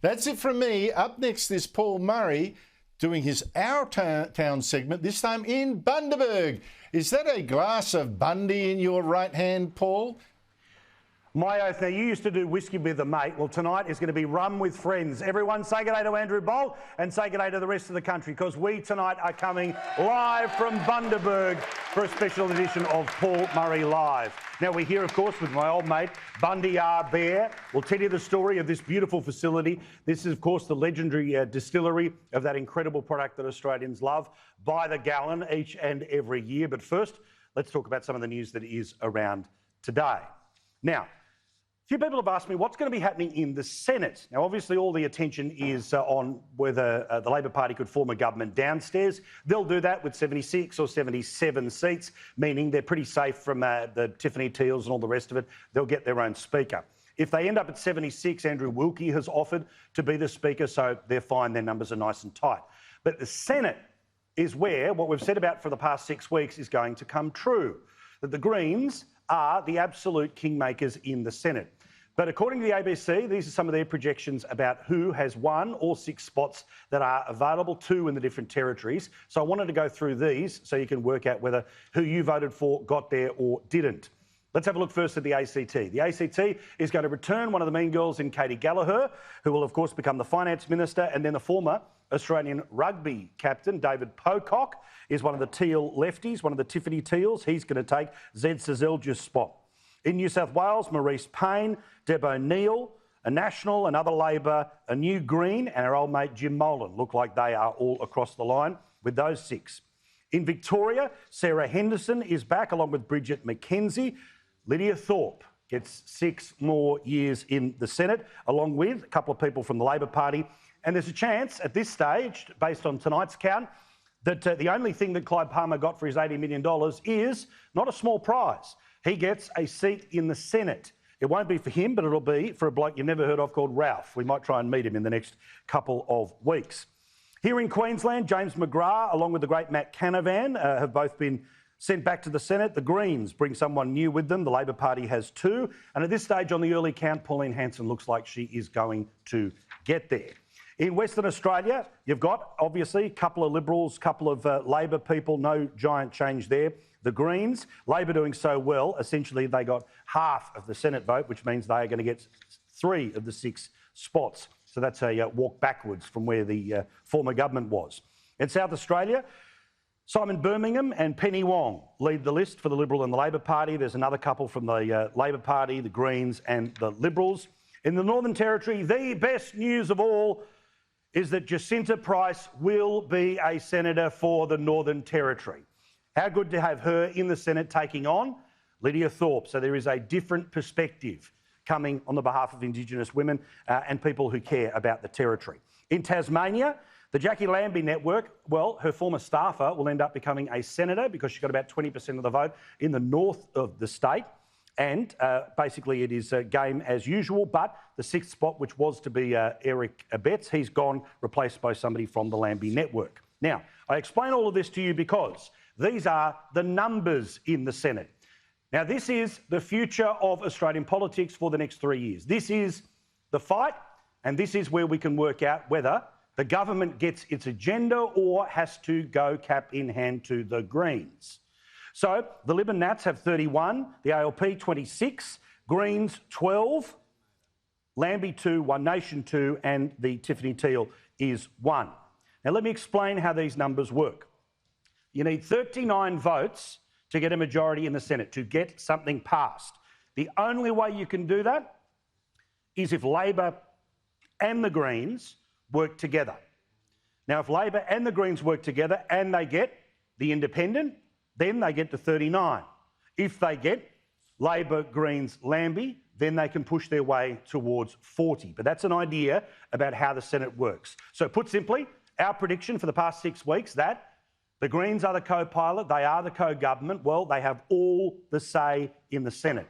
That's it from me. Up next is Paul Murray doing his Our Town segment, this time in Bundaberg. Is that a glass of Bundy in your right hand, Paul? My oath. Now, you used to do whiskey with a mate. Well, tonight is going to be rum with friends. Everyone say g'day to Andrew Bolt and say g'day to the rest of the country, because we tonight are coming live from Bundaberg for a special edition of Paul Murray Live. Now, we're here, of course, with my old mate, Bundy R. Bear. We'll tell you the story of this beautiful facility. This is, of course, the legendary distillery of that incredible product that Australians love by the gallon each and every year. But first, let's talk about some of the news that is around today. Now, a few people have asked me what's going to be happening in the Senate. Now, obviously, all the attention is on whether the Labor Party could form a government downstairs. They'll do that with 76 or 77 seats, meaning they're pretty safe from the Tiffany Teals and all the rest of it. They'll get their own speaker. If they end up at 76, Andrew Wilkie has offered to be the speaker, so they're fine. Their numbers are nice and tight. But the Senate is where what we've said about for the past 6 weeks is going to come true, that the Greens are the absolute kingmakers in the Senate. But according to the ABC, these are some of their projections about who has won all 6 spots that are available, 2 in the different territories. So I wanted to go through these so you can work out whether who you voted for got there or didn't. Let's have a look first at the ACT. The ACT is going to return one of the mean girls in Katie Gallagher, who will, of course, become the finance minister, and then the former Australian rugby captain, David Pocock, is one of the Teal lefties, one of the Tiffany Teals. He's going to take Zed Sezelja's spot. In New South Wales, Maurice Payne, Deb O'Neill, a National, another Labor, a new Green, and our old mate Jim Molan look like they are all across the line with those 6. In Victoria, Sarah Henderson is back along with Bridget McKenzie. Lydia Thorpe gets 6 more years in the Senate, along with a couple of people from the Labor Party. And there's a chance at this stage, based on tonight's count, that the only thing that Clive Palmer got for his $80 million is not a small prize. He gets a seat in the Senate. It won't be for him, but it'll be for a bloke you've never heard of called Ralph. We might try and meet him in the next couple of weeks. Here in Queensland, James McGrath, along with the great Matt Canavan, have both been sent back to the Senate. The Greens bring someone new with them. The Labor Party has 2. And at this stage on the early count, Pauline Hanson looks like she is going to get there. In Western Australia, you've got, obviously, a couple of Liberals, a couple of Labor people, no giant change there. The Greens, Labor doing so well, essentially they got half of the Senate vote, which means they are going to get 3 of the 6 spots. So that's a walk backwards from where the former government was. In South Australia, Simon Birmingham and Penny Wong lead the list for the Liberal and the Labor Party. There's another couple from the Labor Party, the Greens and the Liberals. In the Northern Territory, the best news of all is that Jacinta Price will be a senator for the Northern Territory. How good to have her in the Senate taking on Lydia Thorpe. So there is a different perspective coming on the behalf of Indigenous women and people who care about the territory. In Tasmania, the Jackie Lambie Network, well, her former staffer will end up becoming a senator because she got about 20% of the vote in the north of the state. And basically it is game as usual, but the 6th spot, which was to be Eric Betts, he's gone, replaced by somebody from the Lambie Network. Now, I explain all of this to you because these are the numbers in the Senate. Now, this is the future of Australian politics for the next 3 years. This is the fight, and this is where we can work out whether the government gets its agenda or has to go cap in hand to the Greens. So the Lib and Nats have 31, the ALP 26, Greens 12, Lambie 2, One Nation 2, and the Tiffany Teal is 1. Now, let me explain how these numbers work. You need 39 votes to get a majority in the Senate, to get something passed. The only way you can do that is if Labor and the Greens work together. Now, if Labor and the Greens work together and they get the independent, then they get to 39. If they get Labor, Greens, Lambie, then they can push their way towards 40. But that's an idea about how the Senate works. So put simply, our prediction for the past 6 weeks that the Greens are the co-pilot, they are the co-government, well, they have all the say in the Senate.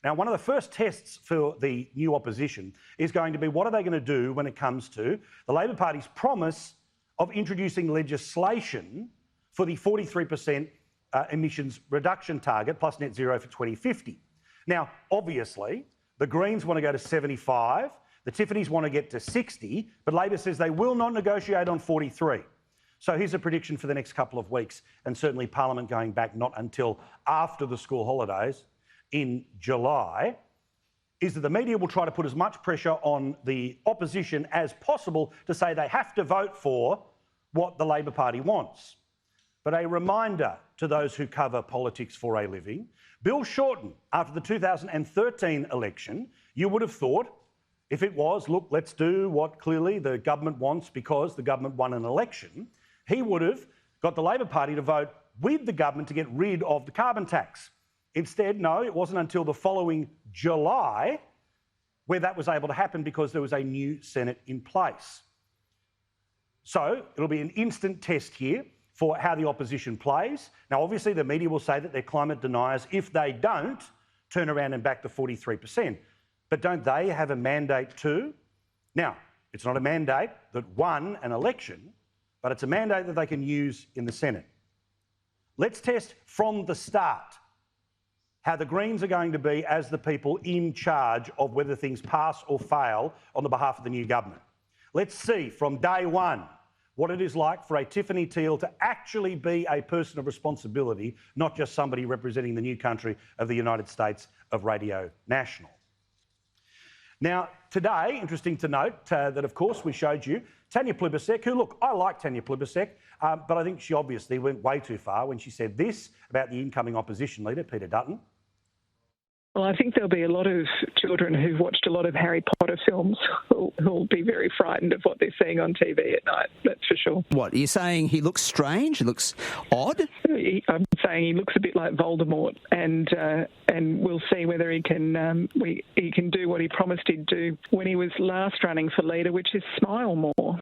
Now, one of the first tests for the new opposition is going to be what are they going to do when it comes to the Labor Party's promise of introducing legislation for the 43% emissions reduction target plus net zero for 2050. Now, obviously, the Greens want to go to 75, The Tiffany's want to get to 60, but Labor says they will not negotiate on 43. So here's a prediction for the next couple of weeks, and certainly Parliament going back not until after the school holidays in July, is that the media will try to put as much pressure on the opposition as possible to say they have to vote for what the Labor Party wants. But a reminder to those who cover politics for a living, Bill Shorten, after the 2013 election, you would have thought, if it was, look, let's do what clearly the government wants because the government won an election, he would have got the Labor Party to vote with the government to get rid of the carbon tax. Instead, no, it wasn't until the following July where that was able to happen because there was a new Senate in place. So it'll be an instant test here for how the opposition plays. Now, obviously, the media will say that they're climate deniers if they don't turn around and back the 43%. But don't they have a mandate too? Now, it's not a mandate that won an election, but it's a mandate that they can use in the Senate. Let's test from the start how the Greens are going to be as the people in charge of whether things pass or fail on the behalf of the new government. Let's see from day one what it is like for a Tiffany Teal to actually be a person of responsibility, not just somebody representing the new country of the United States of Radio National. Now, today, interesting to note that, of course, we showed you Tanya Plibersek, who, look, I like Tanya Plibersek, but I think she obviously went way too far when she said this about the incoming opposition leader, Peter Dutton. Well, I think there'll be a lot of children who've watched a lot of Harry Potter films who'll be very frightened of what they're seeing on TV at night, that's for sure. What, are you saying he looks strange? He looks odd? I'm saying he looks a bit like Voldemort, and we'll see whether he can do what he promised he'd do when he was last running for leader, which is smile more.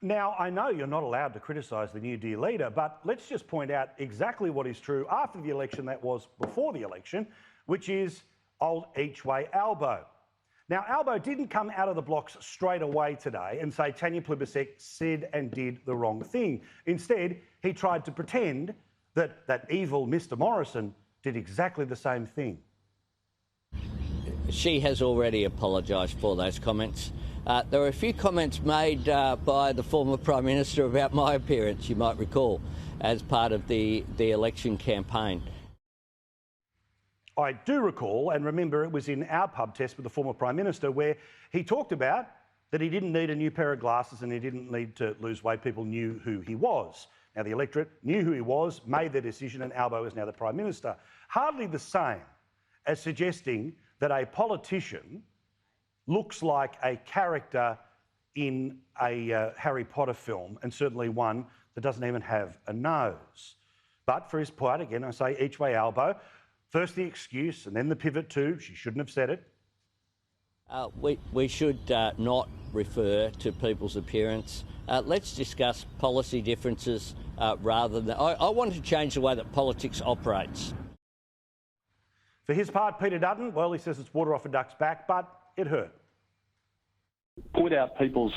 Now, I know you're not allowed to criticise the new dear leader, but let's just point out exactly what is true after the election that was before the election, which is old each way Albo. Now, Albo didn't come out of the blocks straight away today and say Tanya Plibersek said and did the wrong thing. Instead, he tried to pretend that that evil Mr Morrison did exactly the same thing. She has already apologised for those comments. There were a few comments made by the former Prime Minister about my appearance, you might recall, as part of the election campaign. I do recall, and remember it was in our pub test with the former Prime Minister, where he talked about that he didn't need a new pair of glasses and he didn't need to lose weight. People knew who he was. Now, the electorate knew who he was, made their decision, and Albo is now the Prime Minister. Hardly the same as suggesting that a politician looks like a character in a Harry Potter film, and certainly one that doesn't even have a nose. But for his part, again, I say each way Albo. First the excuse and then the pivot to she shouldn't have said it. We should not refer to people's appearance. Let's discuss policy differences rather than... I want to change the way that politics operates. For his part, Peter Dutton, well, he says it's water off a duck's back, but it hurt. Point out people's,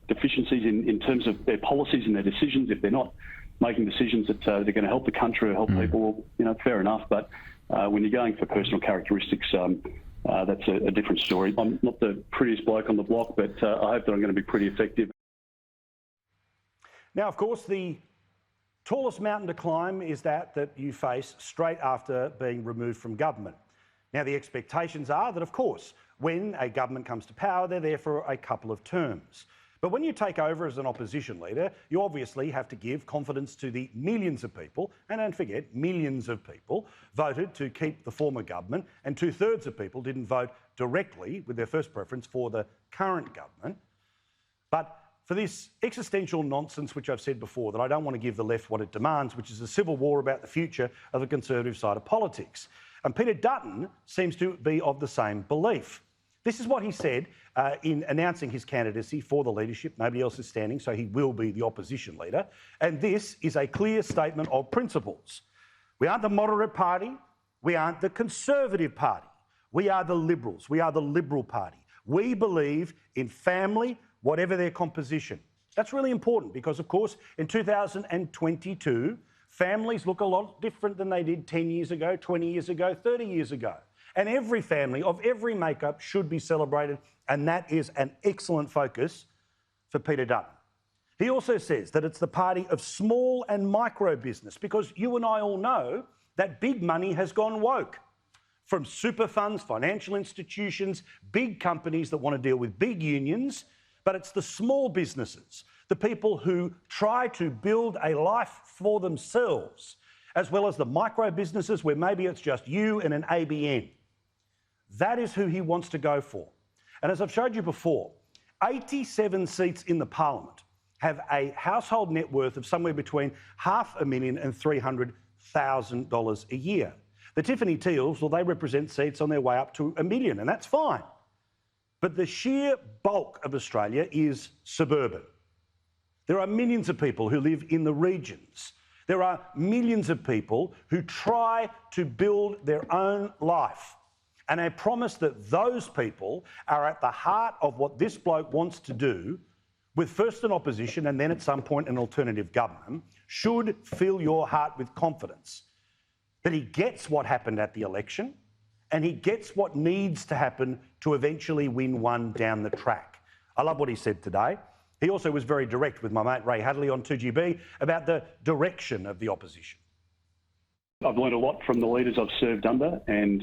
deficiencies in terms of their policies and their decisions. If they're not making decisions that they're going to help the country or help people, fair enough. But when you're going for personal characteristics, that's a different story. I'm not the prettiest bloke on the block, but I hope that I'm going to be pretty effective. Now, of course, the tallest mountain to climb is that you face straight after being removed from government. Now, the expectations are that, of course, when a government comes to power, they're there for a couple of terms. But when you take over as an opposition leader, you obviously have to give confidence to the millions of people, and don't forget, millions of people voted to keep the former government, and 2/3 of people didn't vote directly with their first preference for the current government. But for this existential nonsense, which I've said before, that I don't want to give the left what it demands, which is a civil war about the future of the Conservative side of politics. And Peter Dutton seems to be of the same belief. This is what he said in announcing his candidacy for the leadership. Nobody else is standing, so he will be the opposition leader. And this is a clear statement of principles. We aren't the moderate party. We aren't the Conservative party. We are the Liberals. We are the Liberal Party. We believe in family, whatever their composition. That's really important because, of course, in 2022, families look a lot different than they did 10 years ago, 20 years ago, 30 years ago. and every family of every makeup should be celebrated, and that is an excellent focus for Peter Dutton. He also says that it's the party of small and micro business, because you and I all know that big money has gone woke. From super funds, financial institutions, big companies that want to deal with big unions, but it's the small businesses, the people who try to build a life for themselves, as well as the micro businesses where maybe it's just you and an ABN. That is who he wants to go for. And as I've showed you before, 87 seats in the parliament have a household net worth of somewhere between $500,000 and $300,000 a year. The Tiffany Teals, well, they represent seats on their way up to $1 million, and that's fine. But the sheer bulk of Australia is suburban. There are millions of people who live in the regions. There are millions of people who try to build their own life. And I promise that those people are at the heart of what this bloke wants to do, with first an opposition and then at some point an alternative government, should fill your heart with confidence that he gets what happened at the election and he gets what needs to happen to eventually win one down the track. I love what he said today. He also was very direct with my mate Ray Hadley on 2GB about the direction of the opposition. I've learned a lot from the leaders I've served under, and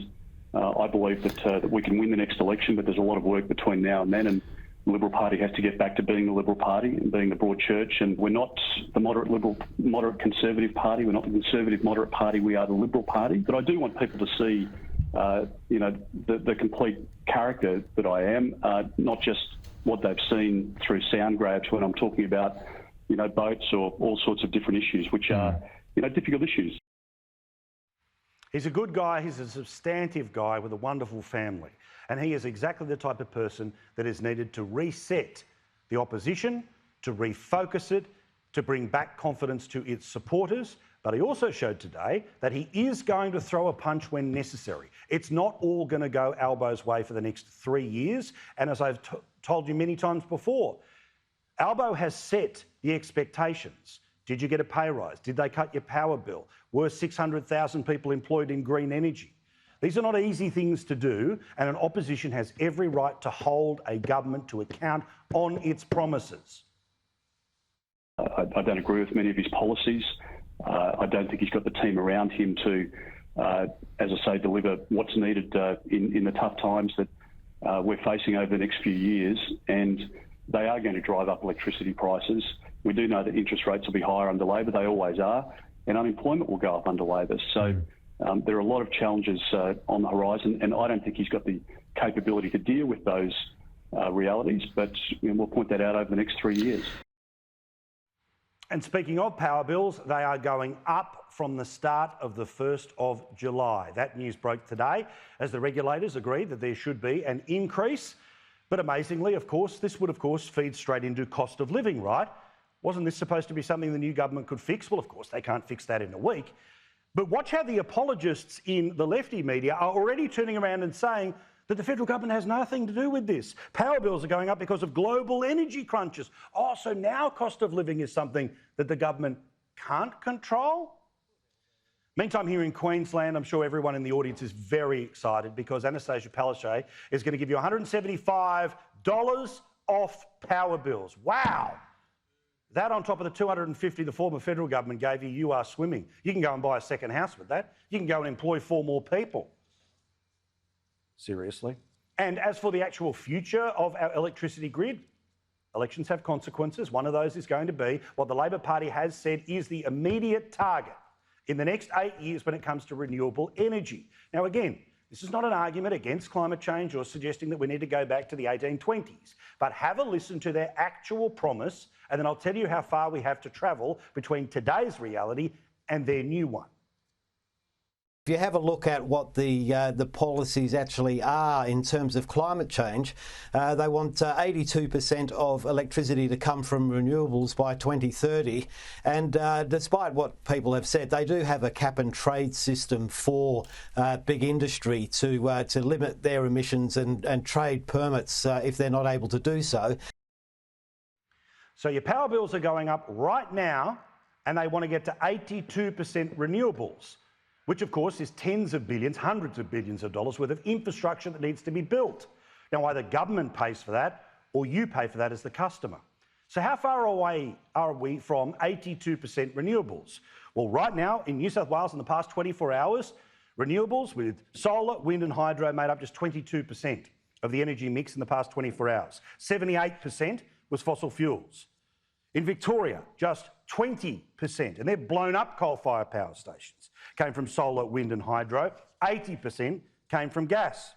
I believe that we can win the next election, but there's a lot of work between now and then, and the Liberal Party has to get back to being the Liberal Party and being the broad church, and we're not the moderate Liberal, moderate Conservative Party, we're not the Conservative moderate Party, we are the Liberal Party. But I do want people to see, the complete character that I am, not just what they've seen through sound grabs when I'm talking about, boats or all sorts of different issues, which are, difficult issues. He's a good guy, he's a substantive guy with a wonderful family. And he is exactly the type of person that is needed to reset the opposition, to refocus it, to bring back confidence to its supporters. But he also showed today that he is going to throw a punch when necessary. It's not all going to go Albo's way for the next 3 years. And as I've told you many times before, Albo has set the expectations. Did you get a pay rise? Did they cut your power bill? Were 600,000 people employed in green energy? These are not easy things to do, and an opposition has every right to hold a government to account on its promises. I don't agree with many of his policies. I don't think he's got the team around him to, as I say, deliver what's needed in the tough times that we're facing over the next few years, and they are going to drive up electricity prices. We do know that interest rates will be higher under Labor, they always are, and unemployment will go up under Labor. So there are a lot of challenges on the horizon, and I don't think he's got the capability to deal with those realities, but we'll point that out over the next 3 years. And speaking of power bills, they are going up from the start of the 1st of July. That news broke today as the regulators agreed that there should be an increase. But amazingly, of course, this would, feed straight into cost of living, right? Wasn't this supposed to be something the new government could fix? Well, of course, they can't fix that in a week. But watch how the apologists in the lefty media are already turning around and saying that the federal government has nothing to do with this. Power bills are going up because of global energy crunches. Oh, so now cost of living is something that the government can't control? Meantime, here in Queensland, I'm sure everyone in the audience is very excited because Anastasia Palaszczuk is going to give you $175 off power bills. Wow! That on top of the $250 the former federal government gave you, you are swimming. You can go and buy a second house with that. You can go and employ 4 more people. Seriously. And as for the actual future of our electricity grid, elections have consequences. One of those is going to be what the Labor Party has said is the immediate target in the next 8 years when it comes to renewable energy. Now, again, this is not an argument against climate change or suggesting that we need to go back to the 1820s, but have a listen to their actual promise, and then I'll tell you how far we have to travel between today's reality and their new one. If you have a look at what the policies actually are in terms of climate change, they want 82% of electricity to come from renewables by 2030. And despite what people have said, they do have a cap and trade system for big industry to limit their emissions and trade permits if they're not able to do so. So your power bills are going up right now, and they want to get to 82% renewables. which of course is tens of billions, hundreds of billions of dollars worth of infrastructure that needs to be built. Now, either government pays for that or you pay for that as the customer. So how far away are we from 82% renewables? Well, right now in New South Wales in the past 24 hours, renewables with solar, wind and hydro made up just 22% of the energy mix in the past 24 hours. 78% was fossil fuels. In Victoria, just 20%, and they've blown up coal-fired power stations, came from solar, wind and hydro. 80% came from gas.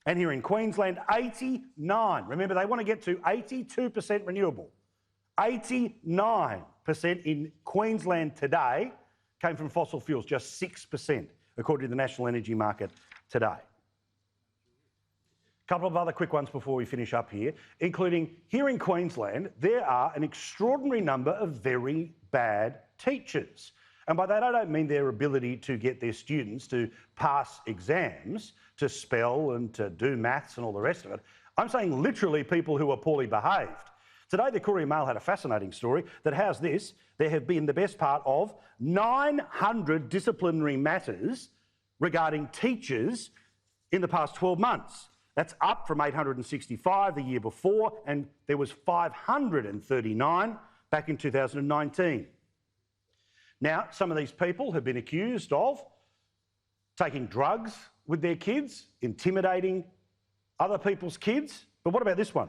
And here in Queensland, 89. Remember, they want to get to 82% renewable. 89% in Queensland today came from fossil fuels, just 6%, according to the National Energy Market today. A couple of other quick ones before we finish up here, including here in Queensland, there are an extraordinary number of very bad teachers. And by that, I don't mean their ability to get their students to pass exams, to spell and to do maths and all the rest of it. I'm saying literally people who are poorly behaved. Today, the Courier Mail had a fascinating story that has this. There have been the best part of 900 disciplinary matters regarding teachers in the past 12 months. That's up from 865 the year before, and there was 539 back in 2019. Now, some of these people have been accused of taking drugs with their kids, intimidating other people's kids. But what about this one?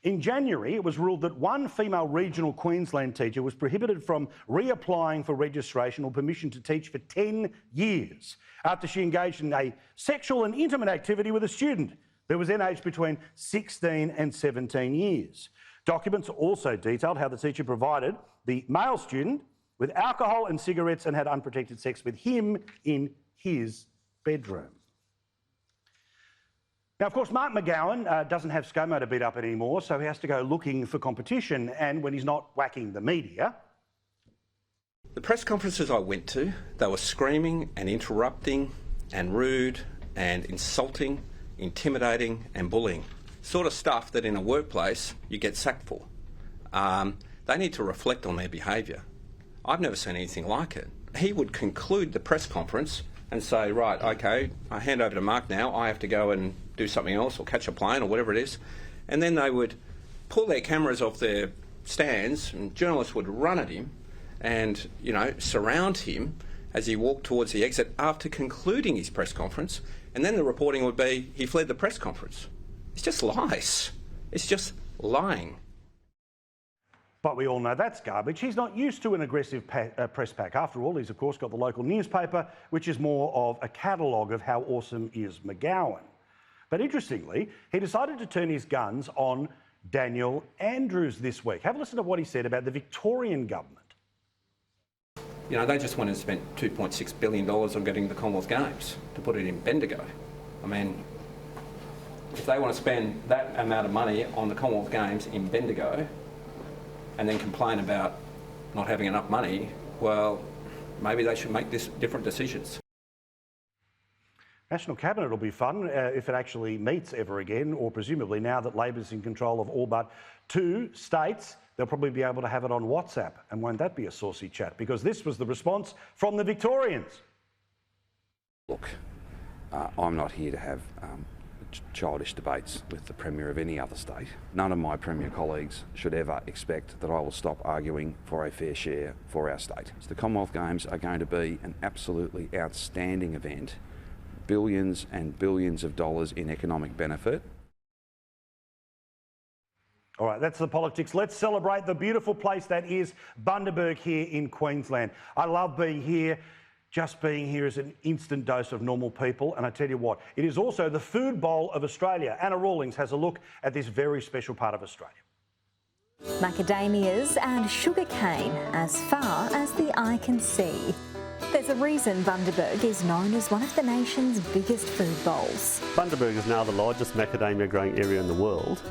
In January, it was ruled that one female regional Queensland teacher was prohibited from reapplying for registration or permission to teach for 10 years after she engaged in a sexual and intimate activity with a student that was then aged between 16 and 17 years. Documents also detailed how the teacher provided the male student with alcohol and cigarettes and had unprotected sex with him in his bedroom. Now, of course, Mark McGowan doesn't have ScoMo to beat up anymore, so he has to go looking for competition, and when he's not whacking the media... The press conferences I went to, they were screaming and interrupting and rude and insulting, intimidating and bullying. Sort of stuff that in a workplace you get sacked for. They need to reflect on their behaviour. I've never seen anything like it. He would conclude the press conference and say, right, okay, I hand over to Mark now, I have to go and do something else or catch a plane or whatever it is. And then they would pull their cameras off their stands and journalists would run at him and, you know, surround him as he walked towards the exit after concluding his press conference. And then the reporting would be, he fled the press conference. It's just lies. It's just lying. But we all know that's garbage. He's not used to an aggressive press pack. After all, he's of course got the local newspaper, which is more of a catalogue of how awesome is McGowan. But interestingly, he decided to turn his guns on Daniel Andrews this week. Have a listen to what he said about the Victorian government. You know, they just went and spent $2.6 billion on getting the Commonwealth Games to put it in Bendigo. I mean, if they want to spend that amount of money on the Commonwealth Games in Bendigo and then complain about not having enough money, well, maybe they should make different decisions. National Cabinet will be fun if it actually meets ever again, or presumably now that Labor's in control of all but 2 states, they'll probably be able to have it on WhatsApp. And won't that be a saucy chat? Because this was the response from the Victorians. Look, I'm not here to have childish debates with the Premier of any other state. None of my Premier colleagues should ever expect that I will stop arguing for a fair share for our state. So the Commonwealth Games are going to be an absolutely outstanding event. Billions and billions of dollars in economic benefit. All right, that's the politics. Let's celebrate the beautiful place that is Bundaberg here in Queensland. I love being here. Just being here is an instant dose of normal people. And I tell you what, it is also the food bowl of Australia. Anna Rawlings has a look at this very special part of Australia. Macadamias and sugarcane as far as the eye can see. There's a reason Bundaberg is known as one of the nation's biggest food bowls. Bundaberg is now the largest macadamia growing area in the world,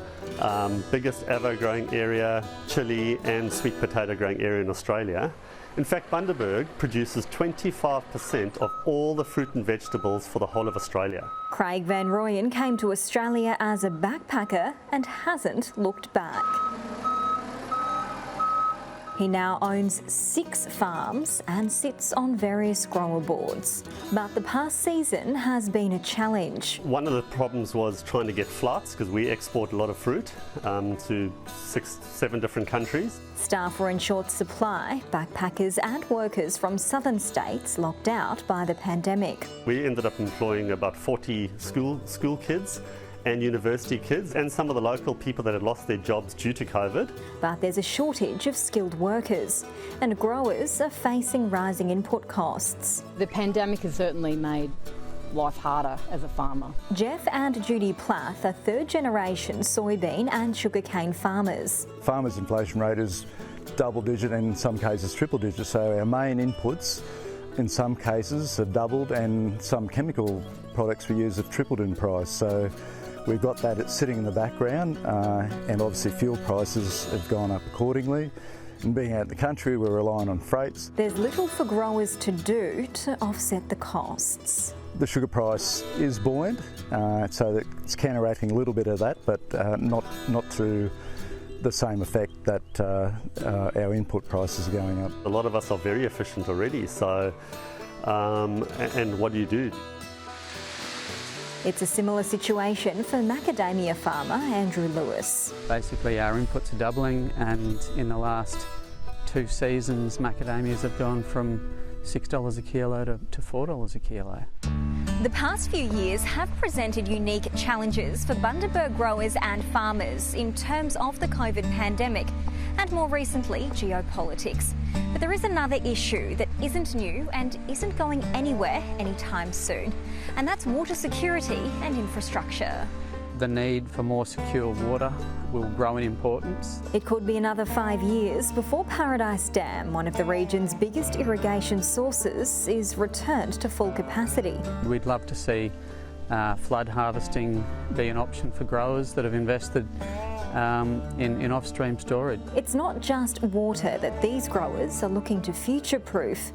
biggest ever growing area, chili and sweet potato growing area in Australia. In fact, Bundaberg produces 25% of all the fruit and vegetables for the whole of Australia. Craig Van Rooyen came to Australia as a backpacker and hasn't looked back. He now owns 6 farms and sits on various grower boards. But the past season has been a challenge. One of the problems was trying to get flights because we export a lot of fruit to 6-7 different countries. Staff were in short supply, backpackers and workers from southern states locked out by the pandemic. We ended up employing about 40 school kids and university kids and some of the local people that had lost their jobs due to COVID. But there's a shortage of skilled workers and growers are facing rising input costs. The pandemic has certainly made life harder as a farmer. Jeff and Judy Plath are third-generation soybean and sugarcane farmers. Farmers' inflation rate is double-digit and in some cases triple-digit, so our main inputs in some cases have doubled and some chemical products we use have tripled in price. So we've got that sitting in the background and obviously fuel prices have gone up accordingly. And being out in the country, we're relying on freights. There's little for growers to do to offset the costs. The sugar price is buoyant, so that it's counteracting a little bit of that, but not to the same effect that our input prices are going up. A lot of us are very efficient already, so and what do you do? It's a similar situation for macadamia farmer Andrew Lewis. Basically our inputs are doubling, and in the last 2 seasons macadamias have gone from $6 a kilo to $4 a kilo. The past few years have presented unique challenges for Bundaberg growers and farmers in terms of the COVID pandemic and more recently geopolitics. But there is another issue that isn't new and isn't going anywhere anytime soon, and that's water security and infrastructure. The need for more secure water will grow in importance. It could be another 5 years before Paradise Dam, one of the region's biggest irrigation sources, is returned to full capacity. We'd love to see flood harvesting be an option for growers that have invested in off-stream storage. It's not just water that these growers are looking to future-proof.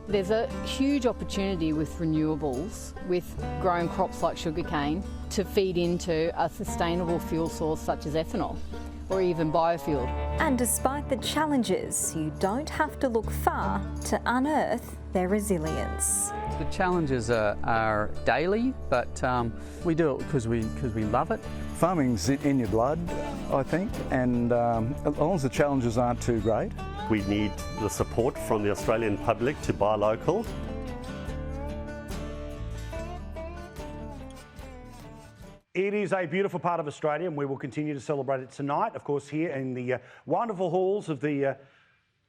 There's a huge opportunity with renewables, with growing crops like sugarcane, to feed into a sustainable fuel source such as ethanol or even biofuel. And despite the challenges, you don't have to look far to unearth their resilience. The challenges are daily, but we do it because we love it. Farming's in your blood, I think, and as long as the challenges aren't too great. We need the support from the Australian public to buy local. It is a beautiful part of Australia and we will continue to celebrate it tonight, of course, here in the wonderful halls of the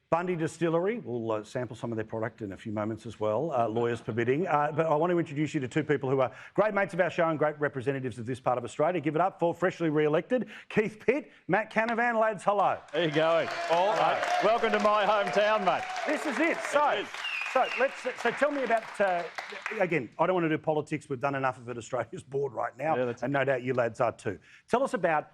Bundy Distillery. We'll sample some of their product in a few moments as well, lawyers permitting. But I want to introduce you to 2 people who are great mates of our show and great representatives of this part of Australia. Give it up for freshly re-elected Keith Pitt, Matt Canavan. Lads, hello. How you going? Paul, welcome to my hometown, mate. This is it. So tell me about, again, I don't want to do politics. We've done enough of it, Australia's board right now, and no doubt you lads are too. Tell us about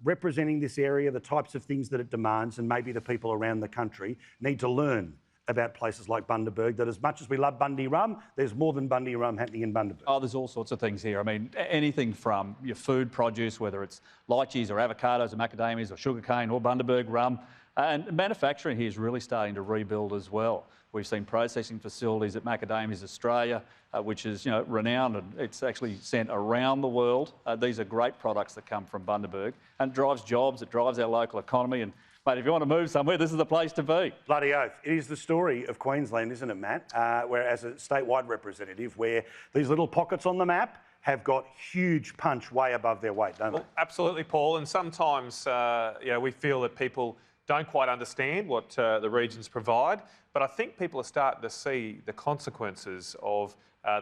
representing this area, the types of things that it demands, and maybe the people around the country need to learn about places like Bundaberg, that as much as we love Bundy rum, there's more than Bundy rum happening in Bundaberg. Oh, there's all sorts of things here. I mean, anything from your food produce, whether it's lychees or avocados or macadamias or sugarcane or Bundaberg rum, and manufacturing here is really starting to rebuild as well. We've seen processing facilities at Macadamias Australia, which is renowned, and it's actually sent around the world. These are great products that come from Bundaberg, and it drives jobs, it drives our local economy. And mate, if you want to move somewhere, this is the place to be. Bloody oath. It is the story of Queensland, isn't it, Matt? Where as a statewide representative, where these little pockets on the map have got huge punch way above their weight, don't they? Absolutely, Paul. And sometimes, we feel that people don't quite understand what the regions provide. But I think people are starting to see the consequences of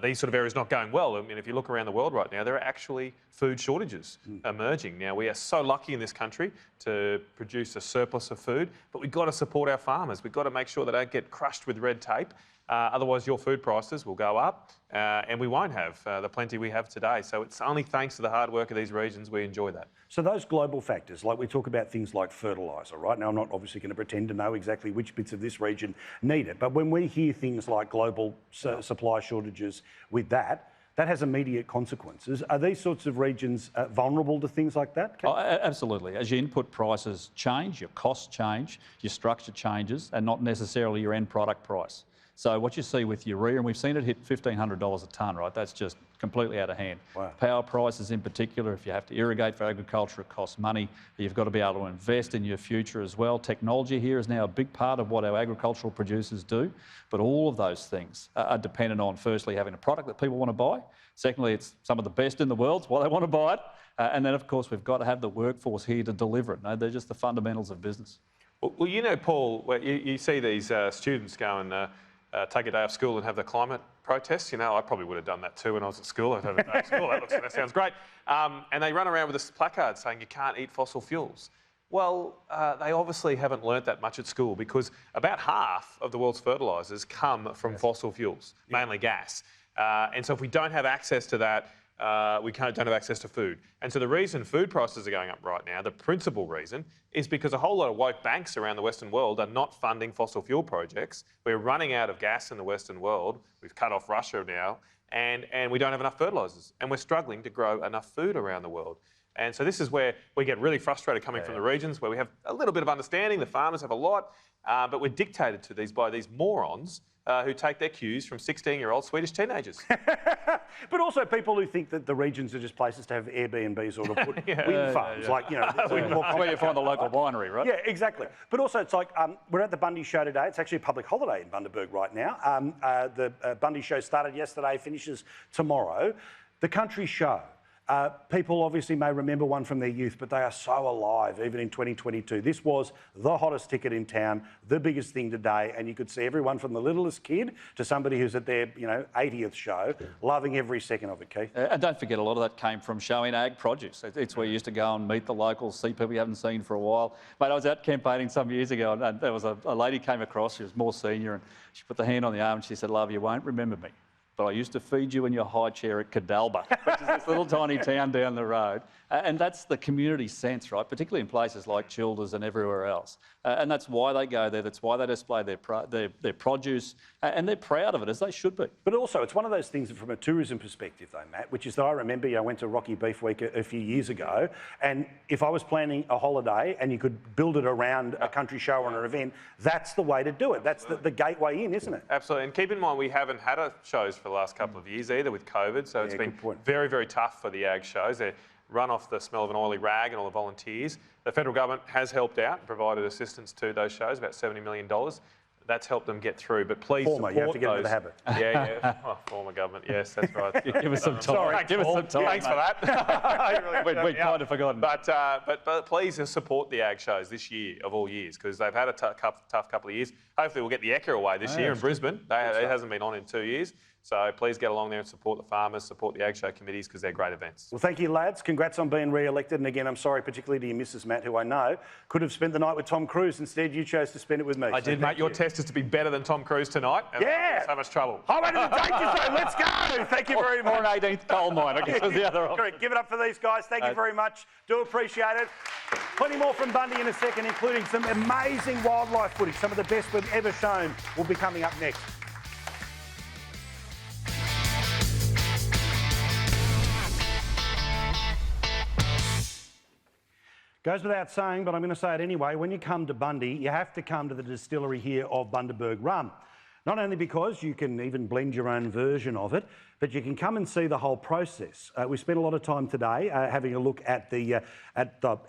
these sort of areas not going well. I mean, if you look around the world right now, there are actually food shortages emerging. Now, we are so lucky in this country to produce a surplus of food, but we've got to support our farmers. We've got to make sure they don't get crushed with red tape. Otherwise, your food prices will go up and we won't have the plenty we have today. So it's only thanks to the hard work of these regions we enjoy that. So those global factors, like we talk about things like fertiliser, right? Now, I'm not obviously going to pretend to know exactly which bits of this region need it, but when we hear things like global supply shortages with that, that has immediate consequences. Are these sorts of regions vulnerable to things like that? Oh, absolutely. As your input prices change, your costs change, your structure changes, and not necessarily your end product price. So what you see with urea, and we've seen it hit $1,500 a tonne, right? That's just completely out of hand. Wow. Power prices in particular, if you have to irrigate for agriculture, it costs money. You've got to be able to invest in your future as well. Technology here is now a big part of what our agricultural producers do, but all of those things are dependent on, firstly, having a product that people want to buy. Secondly, it's some of the best in the world, it's why they want to buy it. And then, of course, we've got to have the workforce here to deliver it. No, they're just the fundamentals of business. Well, you know, Paul, you see these students go and take a day off school and have the climate protests. You know, I probably would have done that too when I was at school. I'd have a day off school. That sounds great. And they run around with this placard saying you can't eat fossil fuels. Well, they obviously haven't learnt that much at school, because about half of the world's fertilisers come from fossil fuels, mainly gas. And so if we don't have access to that, we don't have access to food. And so the reason food prices are going up right now, the principal reason, is because a whole lot of woke banks around the Western world are not funding fossil fuel projects. We're running out of gas in the Western world. We've cut off Russia now, and we don't have enough fertilisers. And we're struggling to grow enough food around the world. And so this is where we get really frustrated coming from the regions where we have a little bit of understanding. The farmers have a lot, but we're dictated to these by these morons who take their cues from 16-year-old Swedish teenagers. But also people who think that the regions are just places to have Airbnbs or to put wind farms. Like, you know, That's where you find the local winery, right? Yeah, exactly. But also it's like, we're at the Bundy Show today. It's actually a public holiday in Bundaberg right now. The Bundy Show started yesterday, finishes tomorrow. The Country Show. People obviously may remember one from their youth, but they are so alive, even in 2022. This was the hottest ticket in town, the biggest thing today, and you could see everyone from the littlest kid to somebody who's at their 80th show, loving every second of it, Keith. And don't forget, a lot of that came from showing ag produce. It's where you used to go and meet the locals, see people you haven't seen for a while. Mate, I was out campaigning some years ago, and there was a lady came across, she was more senior, and she put the hand on the arm and she said, "Love, you won't remember me, but I used to feed you in your high chair at Cadalba," which is this little tiny town down the road. And that's the community sense, right? Particularly in places like Childers and everywhere else. And that's why they go there. That's why they display their produce. And they're proud of it, as they should be. But also, it's one of those things that from a tourism perspective, though, Matt, which is that I remember I went to Rocky Beef Week a few years ago, and if I was planning a holiday and you could build it around a country show or an event, that's the way to do it. That's the gateway in, isn't it? Absolutely. And keep in mind, we haven't had shows for the last couple of years either with COVID, so it's been very, very tough for the ag shows. They're run off the smell of an oily rag and all the volunteers. The federal government has helped out and provided assistance to those shows, about $70 million. That's helped them get through, but please support you have to get those. into the habit. Yeah. Oh, former government, yes, that's right. Give us some time. Sorry, give us some time. Thanks for that. We'd kind of forgotten. But please support the ag shows this year of all years, because they've had a tough couple of years. Hopefully we'll get the Ekka away this year in Brisbane. It hasn't been on in 2 years. So please get along there and support the farmers, support the Ag Show committees, because they're great events. Well, thank you, lads. Congrats on being re-elected. And again, I'm sorry particularly to your missus, Matt, who I know could have spent the night with Tom Cruise. Instead, you chose to spend it with me. I did, mate. Your test is to be better than Tom Cruise tonight. And so much trouble. I went to the danger zone. Let's go. Thank you very much. Or an 18th coal mine, I guess was the other option. Correct. Give it up for these guys. Thank you very much. Do appreciate it. Plenty more from Bundy in a second, including some amazing wildlife footage. Some of the best we've ever shown will be coming up next. Goes without saying, but I'm going to say it anyway. When you come to Bundy, you have to come to the distillery here of Bundaberg rum. Not only because you can even blend your own version of it, but you can come and see the whole process. We spent a lot of time today having a look at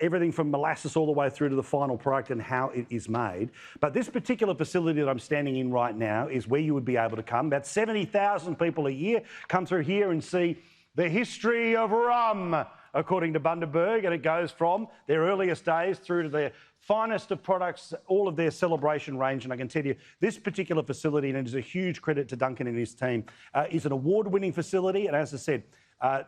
everything from molasses all the way through to the final product and how it is made. But this particular facility that I'm standing in right now is where you would be able to come. About 70,000 people a year come through here and see the history of rum, according to Bundaberg, and it goes from their earliest days through to their finest of products, all of their celebration range. And I can tell you, this particular facility, and it is a huge credit to Duncan and his team, is an award-winning facility. And as I said,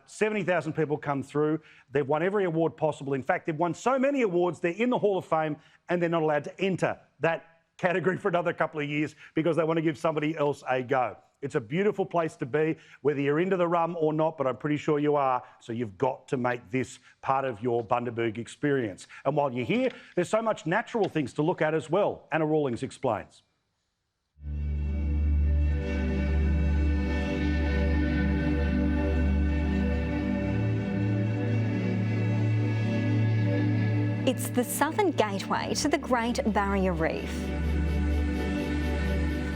70,000 people come through. They've won every award possible. In fact, they've won so many awards, they're in the Hall of Fame, and they're not allowed to enter that category for another couple of years because they want to give somebody else a go. It's a beautiful place to be, whether you're into the rum or not, but I'm pretty sure you are, so you've got to make this part of your Bundaberg experience. And while you're here, there's so much natural things to look at as well. Anna Rawlings explains. It's the southern gateway to the Great Barrier Reef.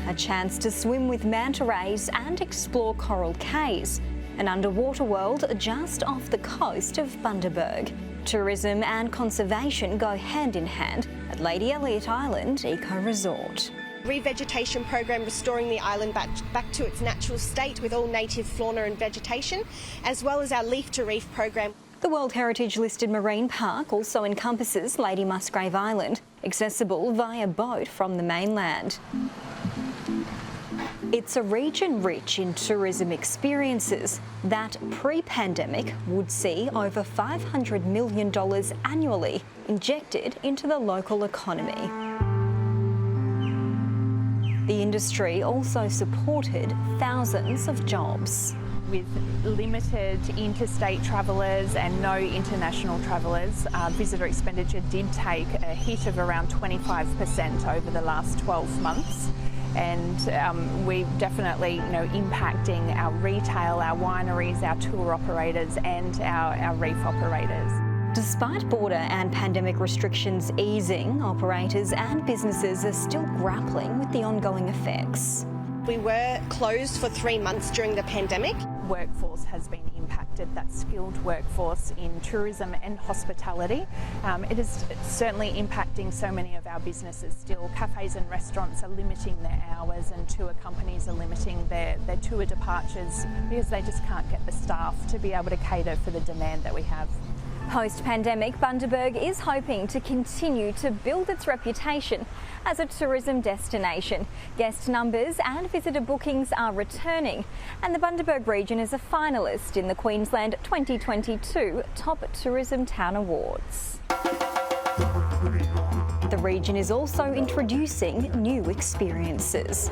A chance to swim with manta rays and explore coral cays, an underwater world just off the coast of Bundaberg. Tourism and conservation go hand in hand at Lady Elliot Island Eco Resort. Revegetation program restoring the island back to its natural state with all native fauna and vegetation, as well as our Leaf to Reef program. The World Heritage listed marine park also encompasses Lady Musgrave Island, accessible via boat from the mainland. It's a region rich in tourism experiences that pre-pandemic would see over $500 million annually injected into the local economy. The industry also supported thousands of jobs. With limited interstate travellers and no international travellers, visitor expenditure did take a hit of around 25% over the last 12 months. And we definitely, impacting our retail, our wineries, our tour operators and our reef operators. Despite border and pandemic restrictions easing, operators and businesses are still grappling with the ongoing effects. We were closed for 3 months during the pandemic. Workforce has been impacted, that skilled workforce in tourism and hospitality. It is certainly impacting so many of our businesses still. Cafes and restaurants are limiting their hours and tour companies are limiting their tour departures because they just can't get the staff to be able to cater for the demand that we have. Post-pandemic, Bundaberg is hoping to continue to build its reputation as a tourism destination. Guest numbers and visitor bookings are returning, and the Bundaberg region is a finalist in the Queensland 2022 Top Tourism Town Awards. The region is also introducing new experiences.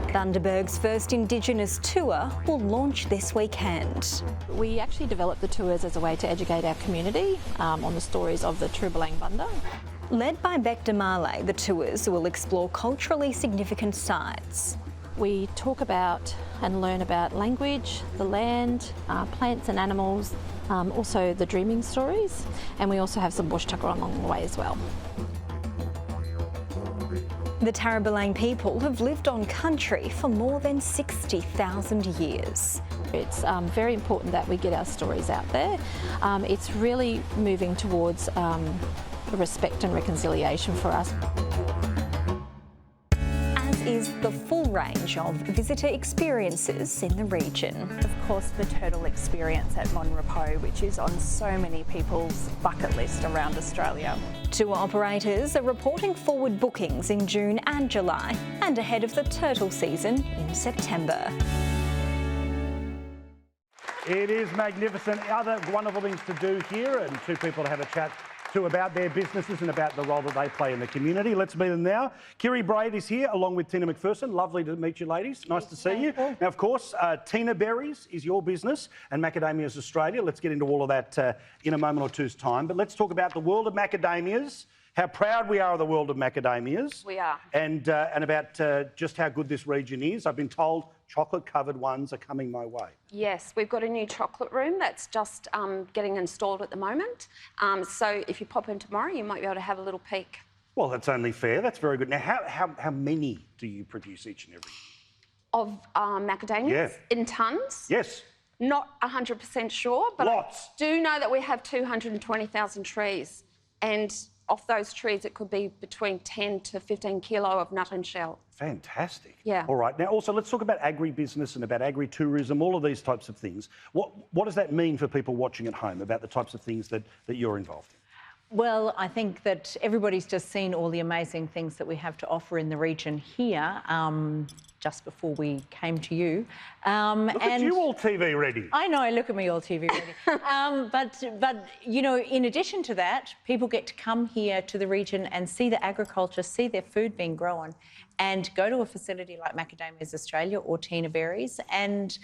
Bundaberg's first Indigenous tour will launch this weekend. We actually developed the tours as a way to educate our community on the stories of the Trubalang Bunda. Led by Beck Damale, the tours will explore culturally significant sites. We talk about and learn about language, the land, plants and animals, also the dreaming stories, and we also have some bush tucker along the way as well. The Tarrabalang people have lived on country for more than 60,000 years. It's very important that we get our stories out there. It's really moving towards respect and reconciliation for us. As is the full range of visitor experiences in the region. Of course, the turtle experience at Mon Repos, which is on so many people's bucket list around Australia. Tour operators are reporting forward bookings in June and July and ahead of the turtle season in September. It is magnificent. Other wonderful things to do here and two people to have a chat to about their businesses and about the role that they play in the community. Let's meet them now. Kiri Braid is here along with Tina McPherson. Lovely to meet you, ladies. Nice to see you. Now, of course, Tina Berries is your business and Macadamias Australia. Let's get into all of that in a moment or two's time. But let's talk about the world of macadamias, how proud we are of the world of macadamias. We are. And about just how good this region is. I've been told chocolate-covered ones are coming my way. Yes, we've got a new chocolate room that's just getting installed at the moment. So if you pop in tomorrow, you might be able to have a little peek. Well, that's only fair. That's very good. Now, how many do you produce each and every year? Of macadamias? Yeah. In tonnes? Yes. Not 100% sure, but Lots. I do know that we have 220,000 trees. And off those trees, it could be between 10 to 15 kilo of nut and shell. Fantastic. Yeah. All right. Now, also, let's talk about agribusiness and about agri-tourism, all of these types of things. What does that mean for people watching at home about the types of things that you're involved in? Well, I think that everybody's just seen all the amazing things that we have to offer in the region here just before we came to you. Look at you all TV ready. I know, look at me all TV ready. But, you know, in addition to that, people get to come here to the region and see the agriculture, see their food being grown and go to a facility like Macadamias Australia or Tina Berries and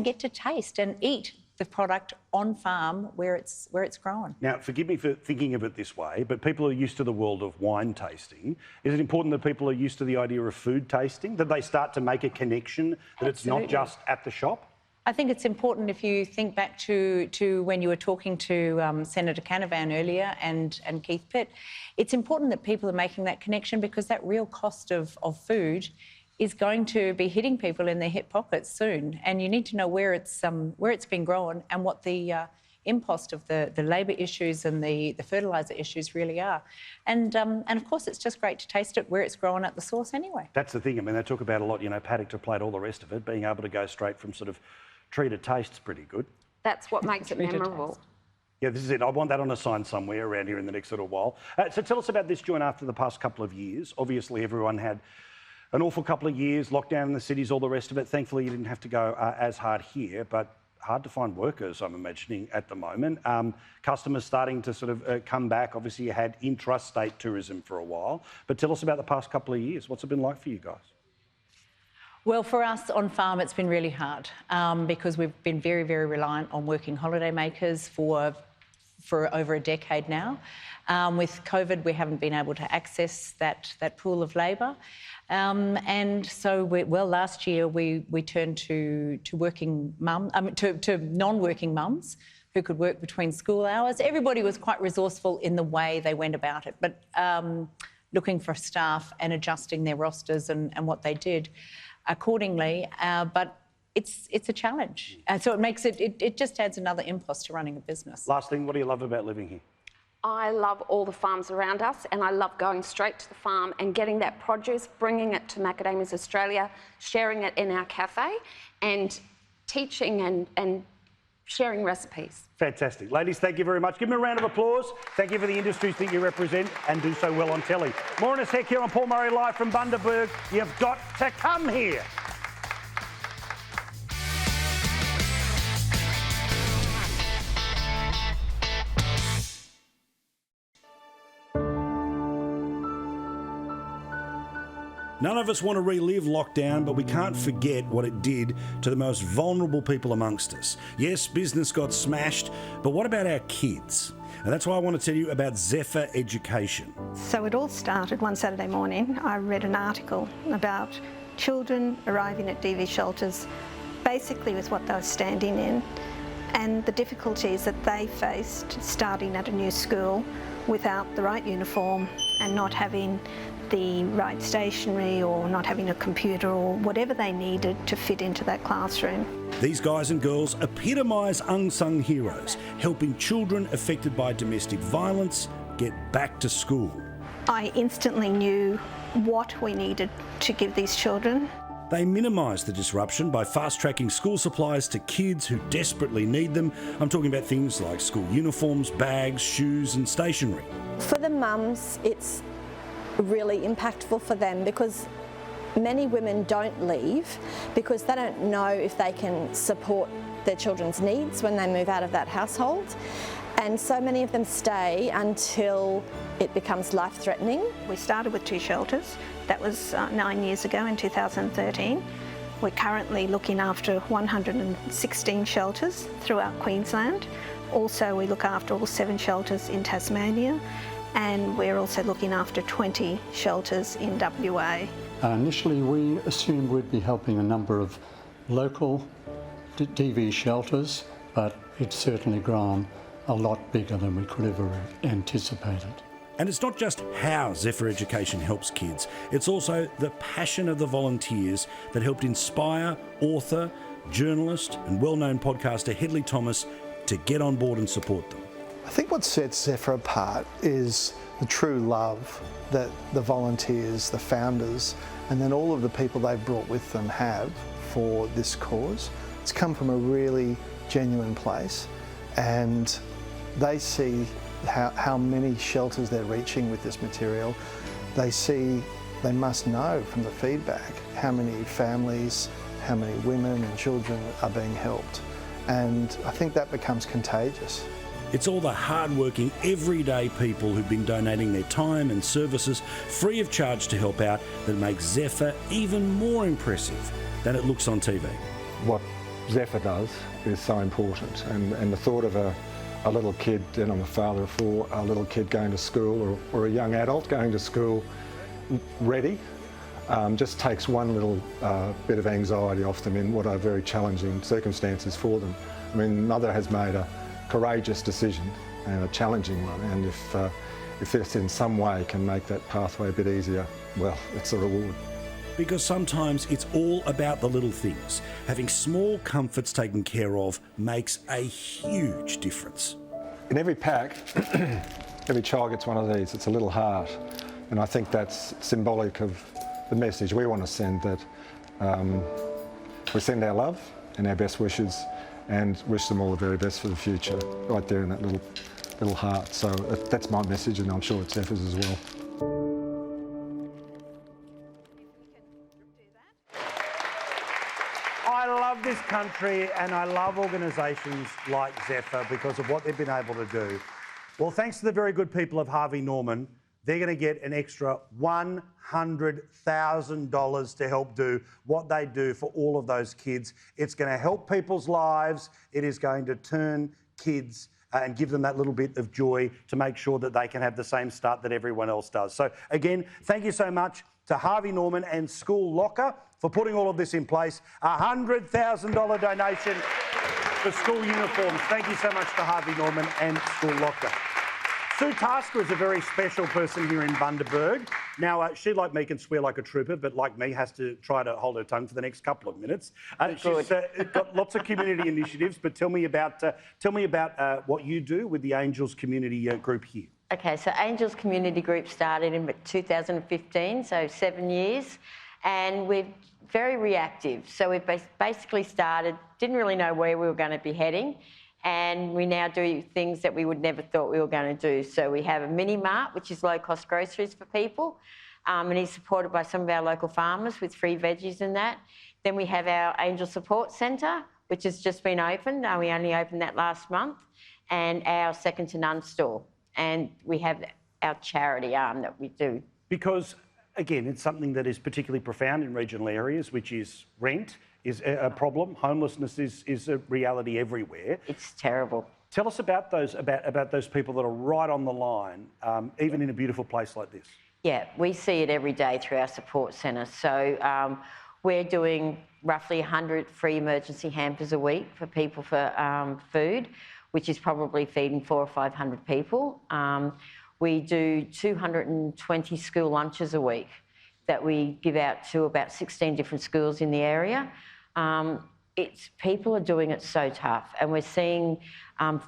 get to taste and eat the product on farm where it's grown. Now, forgive me for thinking of it this way, but people are used to the world of wine tasting. Is it important that people are used to the idea of food tasting? That they start to make a connection, that it's not just at the shop? I think it's important, if you think back to when you were talking to Senator Canavan earlier and Keith Pitt, it's important that people are making that connection, because that real cost of food is going to be hitting people in their hip pockets soon, and you need to know where it's been grown and what the impost of the labour issues and the fertiliser issues really are. And of course, it's just great to taste it where it's grown at the source anyway. That's the thing. I mean, they talk about a lot, you know, paddock to plate, all the rest of it. Being able to go straight from sort of tree to taste's pretty good. That's what makes it memorable. Yeah, this is it. I want that on a sign somewhere around here in the next little while. So tell us about this joint after the past couple of years. Obviously, everyone had an awful couple of years, lockdown in the cities, all the rest of it. Thankfully, you didn't have to go as hard here, but hard to find workers, I'm imagining, at the moment. Customers starting to sort of come back. Obviously, you had intrastate tourism for a while. But tell us about the past couple of years. What's it been like for you guys? Well, for us on farm, it's been really hard because we've been very, very reliant on working holiday makers for over a decade now. With COVID, we haven't been able to access that pool of labour. And so, last year we turned to non-working mums who could work between school hours. Everybody was quite resourceful in the way they went about it, but looking for staff and adjusting their rosters and what they did accordingly. But it's a challenge. So it just adds another impost to running a business. Last thing, what do you love about living here? I love all the farms around us, and I love going straight to the farm and getting that produce, bringing it to Macadamias Australia, sharing it in our cafe, and teaching and sharing recipes. Fantastic. Ladies, thank you very much. Give me a round of applause. Thank you for the industries that you represent and do so well on telly. More in a sec here on Paul Murray Live from Bundaberg. You've got to come here. None of us want to relive lockdown, but we can't forget what it did to the most vulnerable people amongst us. Yes, business got smashed, but what about our kids? And that's why I want to tell you about Zephyr Education. So it all started one Saturday morning. I read an article about children arriving at DV shelters, basically with what they were standing in, and the difficulties that they faced starting at a new school without the right uniform and not having the right stationery or not having a computer or whatever they needed to fit into that classroom. These guys and girls epitomise unsung heroes, helping children affected by domestic violence get back to school. I instantly knew what we needed to give these children. They minimise the disruption by fast-tracking school supplies to kids who desperately need them. I'm talking about things like school uniforms, bags, shoes and stationery. For the mums, it's really impactful for them because many women don't leave because they don't know if they can support their children's needs when they move out of that household. And so many of them stay until it becomes life-threatening. We started with 2 shelters. That was 9 years ago in 2013. We're currently looking after 116 shelters throughout Queensland. Also, we look after all 7 shelters in Tasmania, and we're also looking after 20 shelters in WA. Initially, we assumed we'd be helping a number of local DV shelters, but it's certainly grown a lot bigger than we could ever anticipated. And it's not just how Zephyr Education helps kids, it's also the passion of the volunteers that helped inspire author, journalist and well-known podcaster Hedley Thomas to get on board and support them. I think what sets Zephyr apart is the true love that the volunteers, the founders, and then all of the people they've brought with them have for this cause. It's come from a really genuine place, and they see how many shelters they're reaching with this material. They must know from the feedback how many families, how many women and children are being helped. And I think that becomes contagious. It's all the hard-working, everyday people who've been donating their time and services free of charge to help out that makes Zephyr even more impressive than it looks on TV. What Zephyr does is so important, and the thought of a little kid, and I'm a father of 4, a little kid going to school or a young adult going to school ready just takes one little bit of anxiety off them in what are very challenging circumstances for them. I mean, Mother has made a courageous decision and a challenging one, and if this in some way can make that pathway a bit easier, well, it's a reward. Because sometimes it's all about the little things. Having small comforts taken care of makes a huge difference. In every pack, every child gets one of these. It's a little heart, and I think that's symbolic of the message we want to send, that we send our love and our best wishes and wish them all the very best for the future, right there in that little heart. So that's my message, and I'm sure it's Zephyr's as well. I love this country and I love organisations like Zephyr because of what they've been able to do. Well, thanks to the very good people of Harvey Norman, they're going to get an extra $100,000 to help do what they do for all of those kids. It's going to help people's lives. It is going to turn kids and give them that little bit of joy to make sure that they can have the same start that everyone else does. So again, thank you so much to Harvey Norman and School Locker for putting all of this in place. A $100,000 donation for school uniforms. Thank you so much to Harvey Norman and School Locker. Sue Tasker is a very special person here in Bundaberg. Now, she, like me, can swear like a trooper, but like me, has to try to hold her tongue for the next couple of minutes. She's got lots of community initiatives, but tell me about what you do with the Angels Community Group here. Okay, so Angels Community Group started in 2015, so 7 years, and we're very reactive. So we've basically started, didn't really know where we were going to be heading, and we now do things that we would never thought we were going to do. So we have a mini mart, which is low-cost groceries for people, and he's supported by some of our local farmers with free veggies and that. Then we have our Angel Support Centre, which has just been opened. We only opened that last month, and our second to none store. And we have our charity arm that we do. Because, again, it's something that is particularly profound in regional areas, which is rent is a problem. Homelessness is a reality everywhere. It's terrible. Tell us about those people that are right on the line, even in a beautiful place like this. Yeah, we see it every day through our support centre. So we're doing roughly 100 free emergency hampers a week for people for food, which is probably feeding 400 or 500 people. We do 220 school lunches a week that we give out to about 16 different schools in the area. People are doing it so tough, and we're seeing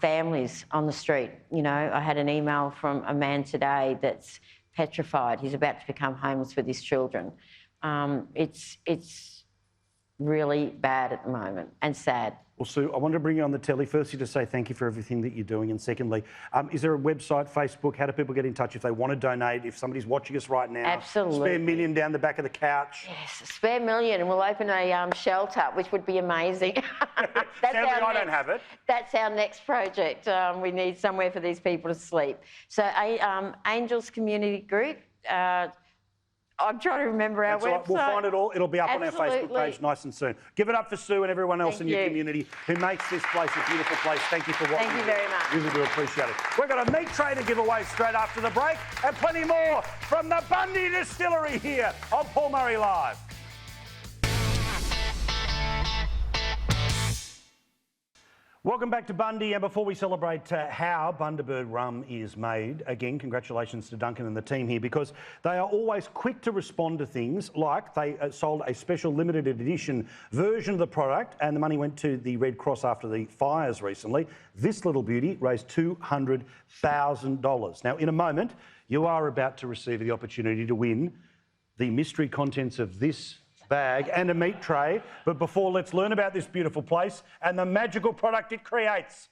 families on the street. You know, I had an email from a man today that's petrified. He's about to become homeless with his children. It's really bad at the moment and sad. Well, Sue, I wanted to bring you on the telly, firstly to say thank you for everything that you're doing, and secondly, is there a website, Facebook? How do people get in touch if they want to donate, if somebody's watching us right now? Absolutely. Spare million down the back of the couch. Yes, spare million, and we'll open a shelter, which would be amazing. I don't have it. That's our next project. We need somewhere for these people to sleep. So Angels Community Group, I'm trying to remember our website. Right. We'll find it all. It'll be up on our Facebook page nice and soon. Give it up for Sue and everyone else in your community who makes this place a beautiful place. Thank you for watching. Thank you very much. Really do appreciate it. We've got a meat tray to give away straight after the break, and plenty more from the Bundy Distillery here on Paul Murray Live. Welcome back to Bundy, and before we celebrate how Bundaberg rum is made, again, congratulations to Duncan and the team here, because they are always quick to respond to things, like they sold a special limited edition version of the product, and the money went to the Red Cross after the fires recently. This little beauty raised $200,000. Now, in a moment, you are about to receive the opportunity to win the mystery contents of this bag and a meat tray, but before, let's learn about this beautiful place and the magical product it creates.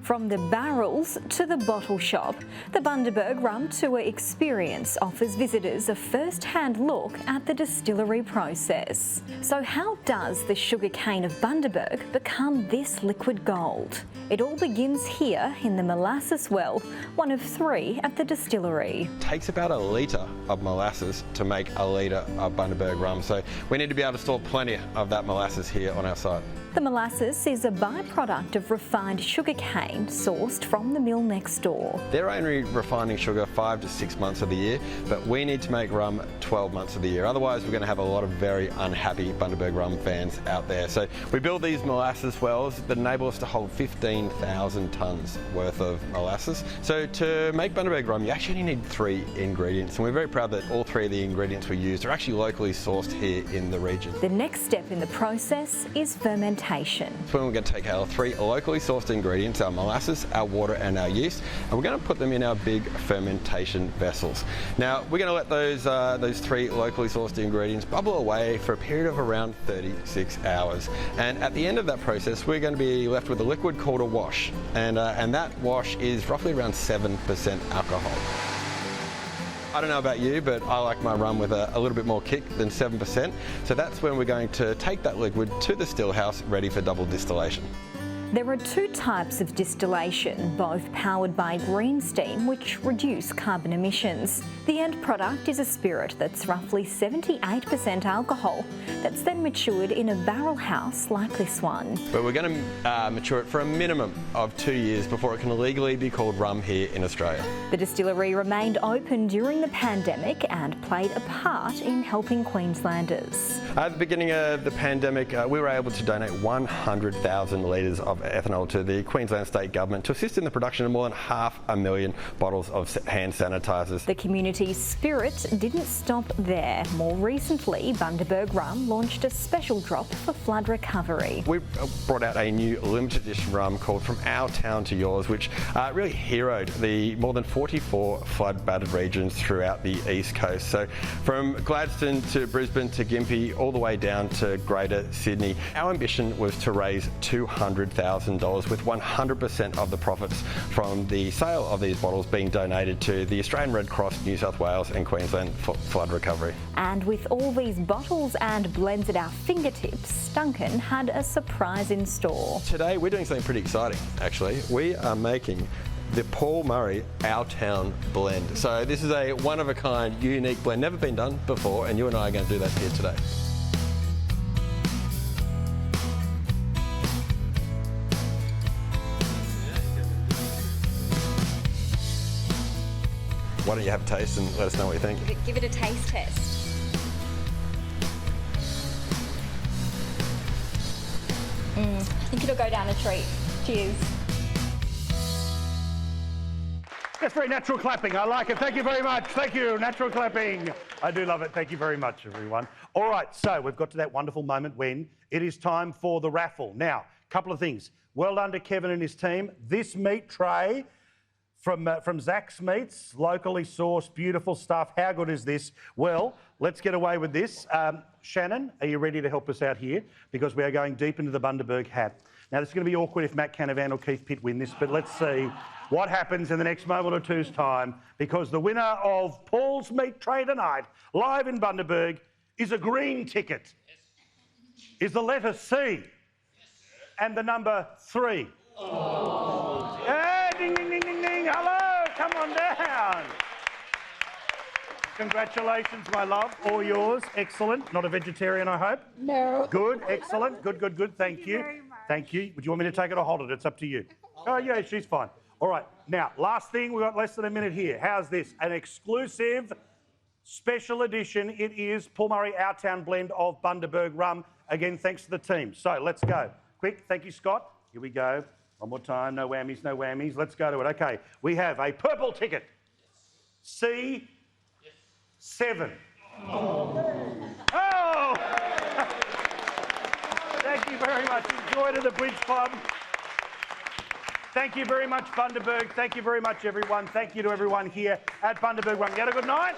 From the barrels to the bottle shop, the Bundaberg Rum Tour experience offers visitors a first-hand look at the distillery process. So how does the sugarcane of Bundaberg become this liquid gold? It all begins here in the molasses well, one of 3 at the distillery. It takes about a litre of molasses to make a litre of Bundaberg rum, so we need to be able to store plenty of that molasses here on our site. The molasses is a byproduct of refined sugarcane sourced from the mill next door. They're only refining sugar 5 to 6 months of the year, but we need to make rum 12 months of the year. Otherwise, we're going to have a lot of very unhappy Bundaberg rum fans out there. So we build these molasses wells that enable us to hold 15,000 tonnes worth of molasses. So to make Bundaberg rum, you actually only need 3 ingredients, and we're very proud that all 3 of the ingredients we used are actually locally sourced here in the region. The next step in the process is fermentation. So we're going to take our 3 locally sourced ingredients, our molasses, our water and our yeast, and we're going to put them in our big fermentation vessels. Now we're going to let those 3 locally sourced ingredients bubble away for a period of around 36 hours. And at the end of that process, we're going to be left with a liquid called a wash, and that wash is roughly around 7% alcohol. I don't know about you, but I like my rum with a little bit more kick than 7%. So that's when we're going to take that liquid to the still house, ready for double distillation. There are 2 types of distillation, both powered by green steam, which reduce carbon emissions. The end product is a spirit that's roughly 78% alcohol, that's then matured in a barrel house like this one. But we're going to mature it for a minimum of 2 years before it can legally be called rum here in Australia. The distillery remained open during the pandemic and played a part in helping Queenslanders. At the beginning of the pandemic, we were able to donate 100,000 litres of ethanol to the Queensland State Government to assist in the production of more than 500,000 bottles of hand sanitisers. The community's spirit didn't stop there. More recently, Bundaberg Rum launched a special drop for flood recovery. We brought out a new limited edition rum called From Our Town to Yours, which really heroed the more than 44 flood-battered regions throughout the East Coast. So from Gladstone to Brisbane to Gympie, all the way down to Greater Sydney. Our ambition was to raise $200,000 with 100% of the profits from the sale of these bottles being donated to the Australian Red Cross, New South Wales and Queensland flood recovery. And with all these bottles and blends at our fingertips, Duncan had a surprise in store. Today we're doing something pretty exciting, actually. We are making the Paul Murray Our Town blend. So this is a one-of-a-kind, unique blend, never been done before, and you and I are going to do that here today. Why don't you have a taste and let us know what you think? Give it a taste test. I think it'll go down a treat. Cheers. That's very natural clapping. I like it. Thank you very much. Thank you. Natural clapping. I do love it. Thank you very much, everyone. All right, so we've got to that wonderful moment when it is time for the raffle. Now, a couple of things. Well done to Kevin and his team. This meat tray from Zach's Meats, locally sourced, beautiful stuff. How good is this? Well, let's get away with this. Shannon, are you ready to help us out here? Because we are going deep into the Bundaberg hat. Now, this is going to be awkward if Matt Canavan or Keith Pitt win this, but let's see what happens in the next moment or two's time, because the winner of Paul's Meat Tray tonight, live in Bundaberg, is a green ticket. Is the letter C. And the number 3. Oh. Yeah, ding, ding, ding, ding, ding. Hello, come on down. Congratulations, my love. All yours. Excellent. Not a vegetarian, I hope? No. Good. Excellent. Good, good, good. Thank you. Thank you. Would you want me to take it or hold it? It's up to you. Oh, yeah, she's fine. All right. Now, last thing. We've got less than a minute here. How's this? An exclusive special edition. It is Paul Murray Our Town blend of Bundaberg rum. Again, thanks to the team. So let's go. Quick. Thank you, Scott. Here we go. One more time. No whammies, no whammies. Let's go to it. Okay. We have a purple ticket. C7. Oh! Thank you very much. Enjoy to the Bridge Club. Thank you very much, Bundaberg. Thank you very much, everyone. Thank you to everyone here at Bundaberg Rum. You had a good night?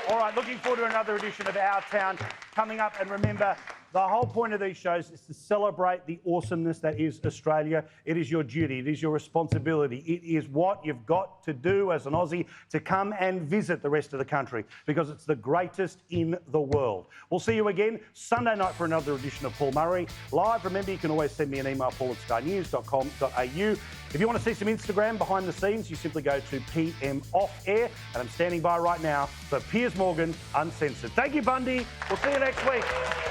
All right, looking forward to another edition of Our Town coming up. And remember, the whole point of these shows is to celebrate the awesomeness that is Australia. It is your duty. It is your responsibility. It is what you've got to do as an Aussie to come and visit the rest of the country, because it's the greatest in the world. We'll see you again Sunday night for another edition of Paul Murray Live. Remember, you can always send me an email, paul@skynews.com.au. If you want to see some Instagram behind the scenes, you simply go to PM Off Air. And I'm standing by right now for Piers Morgan Uncensored. Thank you, Bundy. We'll see you next week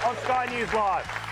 on Sky News Live.